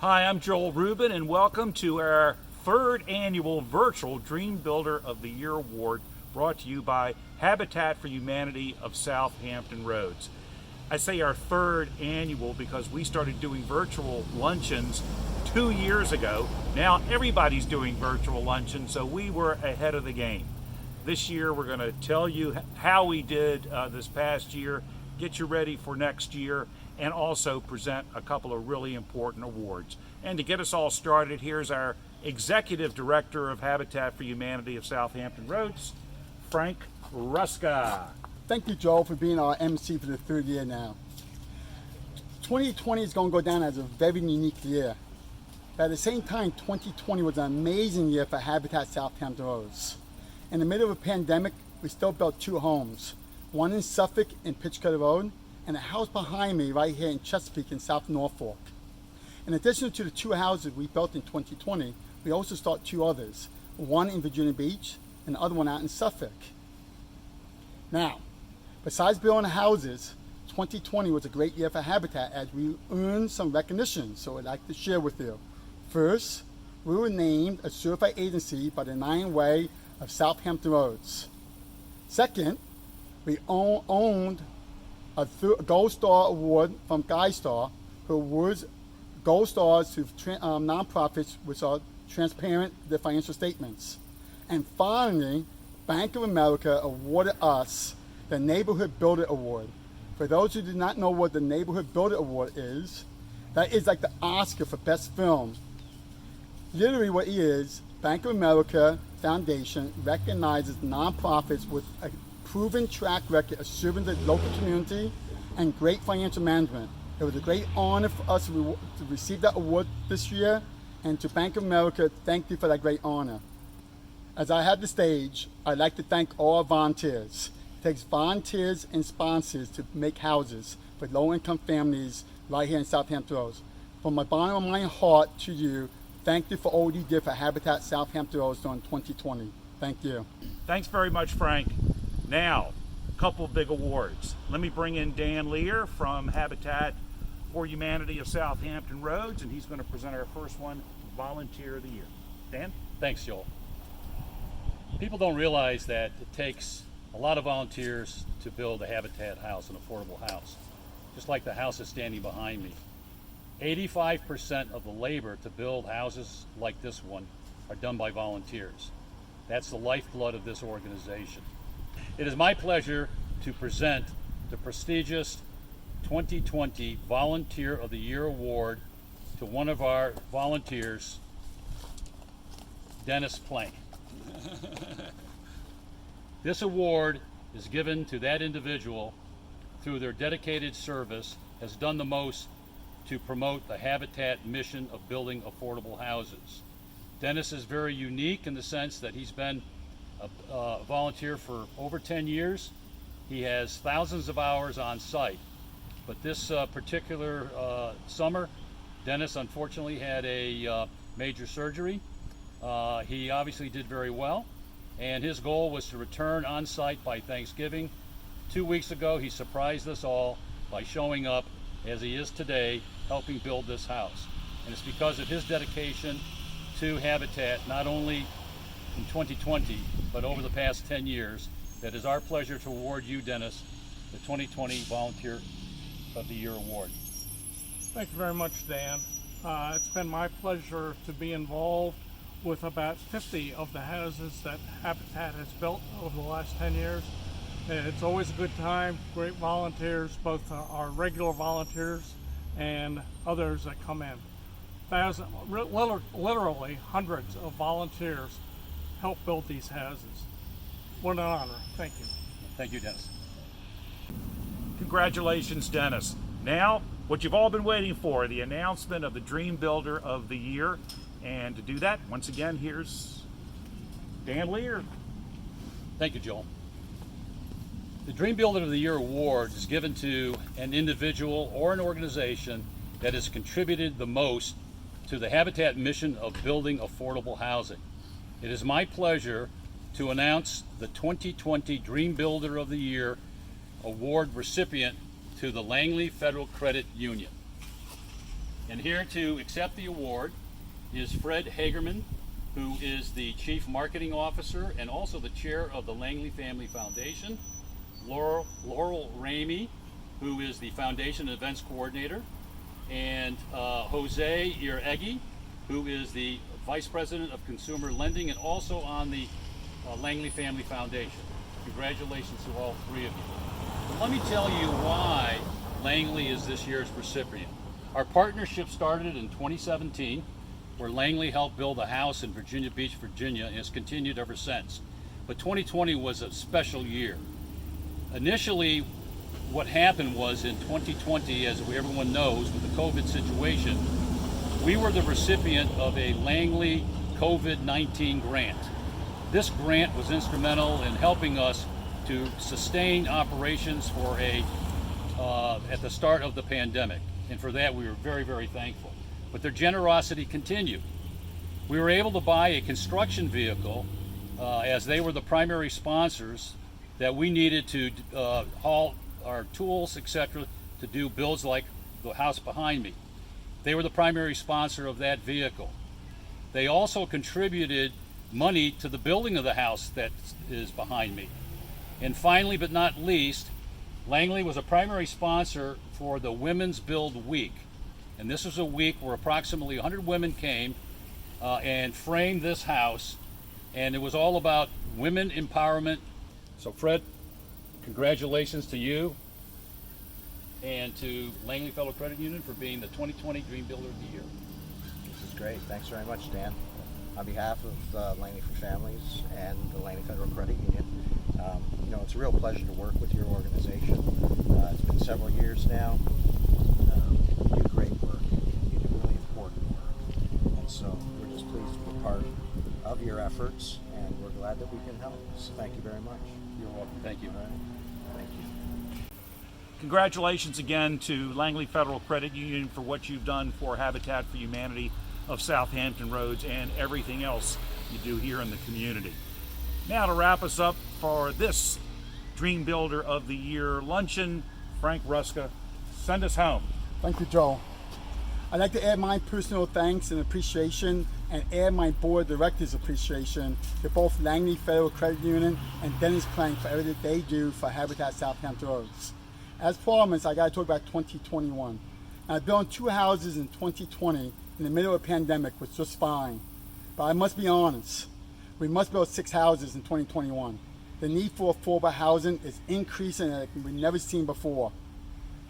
Hi, I'm Joel Rubin, and welcome to our third annual virtual Dream Builder of the Year Award, brought to you by Habitat for Humanity of South Hampton Roads. I say our third annual because we started doing virtual luncheons 2 years ago. Now everybody's doing virtual luncheons, so we were ahead of the game. This year we're going to tell you how we did this past year, get you ready for next year, and also present a couple of really important awards. And to get us all started, here's our Executive Director of Habitat for Humanity of Southampton Roads, Frank Ruska. Thank you, Joel, for being our MC for the third year now. 2020 is going to go down as a very unique year. But at the same time, 2020 was an amazing year for Habitat Southampton Roads. In the middle of a pandemic, we still built 2 homes, one in Suffolk in Pitchcutter Road, and a house behind me right here in Chesapeake in South Norfolk. In addition to the 2 houses we built in 2020, we also started 2 others, one in Virginia Beach and the other one out in Suffolk. Now, besides building houses, 2020 was a great year for Habitat as we earned some recognition, so I'd like to share with you. First, we were named a certified agency by the 9 Way of Southampton Roads. Second, we owned a Gold Star Award from GuideStar, who awards Gold Stars to nonprofits which are transparent to their financial statements. And finally, Bank of America awarded us the Neighborhood Builder Award. For those who do not know what the Neighborhood Builder Award is, that is like the Oscar for Best Film. Literally what it is, Bank of America Foundation recognizes nonprofits with a proven track record of serving the local community and great financial management. It was a great honor for us to receive that award this year, and to Bank of America, thank you for that great honor. As I have the stage, I'd like to thank all our volunteers. It takes volunteers and sponsors to make houses for low-income families right here in Southampton Roads. From my bottom of my heart to you, thank you for all you did for Habitat Southampton Roads during 2020. Thank you. Thanks very much, Frank. Now, a couple of big awards. Let me bring in Dan Lear from Habitat for Humanity of Southampton Roads, and he's going to present our first one, Volunteer of the Year. Dan? Thanks, Joel. People don't realize that it takes a lot of volunteers to build a Habitat house, an affordable house. Just like the house that's standing behind me. 85% of the labor to build houses like this one are done by volunteers. That's the lifeblood of this organization. It is my pleasure to present the prestigious 2020 Volunteer of the Year Award to one of our volunteers, Dennis Plank. This award is given to that individual through their dedicated service, has done the most to promote the Habitat mission of building affordable houses. Dennis is very unique in the sense that he's been a volunteer for over 10 years. He has thousands of hours on site, but this particular summer, Dennis unfortunately had a major surgery. He obviously did very well, and his goal was to return on site by Thanksgiving. 2 weeks ago, he surprised us all by showing up as he is today, helping build this house. And it's because of his dedication to Habitat, not only in 2020, but over the past 10 years, that is our pleasure to award you, Dennis, the 2020 Volunteer of the Year Award. Thank you very much, Dan. It's been my pleasure to be involved with about 50 of the houses that Habitat has built over the last 10 years. It's always a good time, great volunteers, both our regular volunteers and others that come in. Literally hundreds of volunteers help build these houses. What an honor. Thank you. Thank you, Dennis. Congratulations, Dennis. Now, what you've all been waiting for, the announcement of the Dream Builder of the Year. And to do that, once again, here's Dan Lear. Thank you, Joel. The Dream Builder of the Year Award is given to an individual or an organization that has contributed the most to the Habitat mission of building affordable housing. It is my pleasure to announce the 2020 Dream Builder of the Year Award recipient to the Langley Federal Credit Union. And here to accept the award is Fred Hagerman, who is the Chief Marketing Officer and also the Chair of the Langley Family Foundation, Laurel Ramey, who is the Foundation Events Coordinator, and Jose Iregui, who is the Vice President of Consumer Lending and also on the Langley Family Foundation. Congratulations to all three of you. But let me tell you why Langley is this year's recipient. Our partnership started in 2017, where Langley helped build a house in Virginia Beach, Virginia, and has continued ever since. But 2020 was a special year. Initially, what happened was in 2020, as everyone knows, with the COVID situation, we were the recipient of a Langley COVID-19 grant. This grant was instrumental in helping us to sustain operations for at the start of the pandemic. And for that, we were very, very thankful. But their generosity continued. We were able to buy a construction vehicle, as they were the primary sponsors, that we needed to haul our tools, etc., to do builds like the house behind me. They were the primary sponsor of that vehicle. They also contributed money to the building of the house that is behind me. And finally, but not least, Langley was a primary sponsor for the Women's Build Week. And this was a week where approximately 100 women came and framed this house. And it was all about women empowerment. So Fred, congratulations to you and to Langley Federal Credit Union for being the 2020 Dream Builder of the Year. This is great. Thanks very much, Dan. On behalf of Langley for Families and the Langley Federal Credit Union, it's a real pleasure to work with your organization. It's been several years now. You do great work. You do really important work. And so we're just pleased to be part of your efforts, and we're glad that we can help. So thank you very much. You're welcome. Thank you. Thank you. Congratulations again to Langley Federal Credit Union for what you've done for Habitat for Humanity of Southampton Roads and everything else you do here in the community. Now to wrap us up for this Dream Builder of the Year luncheon, Frank Ruska, send us home. Thank you, Joe. I'd like to add my personal thanks and appreciation and add my board of directors' appreciation to both Langley Federal Credit Union and Dennis Plank for everything they do for Habitat Southampton Roads. As promised, I got to talk about 2021. I built 2 houses in 2020 in the middle of a pandemic, which was fine. But I must be honest, we must build 6 houses in 2021. The need for affordable housing is increasing like we've never seen before.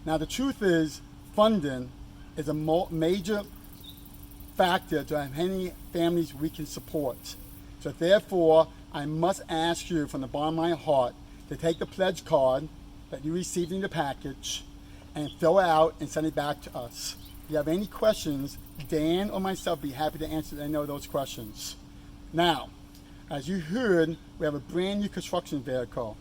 Now the truth is, funding is a major factor to how many families we can support. So therefore, I must ask you from the bottom of my heart to take the pledge card that you received in the package and fill it out and send it back to us. If you have any questions, Dan or myself will be happy to answer any of those questions. Now, as you heard, we have a brand new construction vehicle.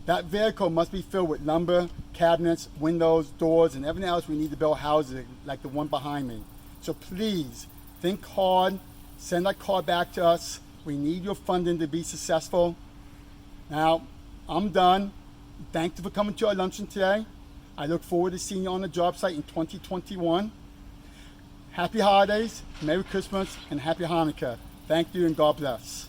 That vehicle must be filled with lumber, cabinets, windows, doors, and everything else we need to build houses like the one behind me. So please, think hard, send that card back to us. We need your funding to be successful. Now, I'm done. Thank you for coming to our luncheon today. I look forward to seeing you on the job site in 2021. Happy holidays, Merry Christmas, and Happy Hanukkah. Thank you and God bless.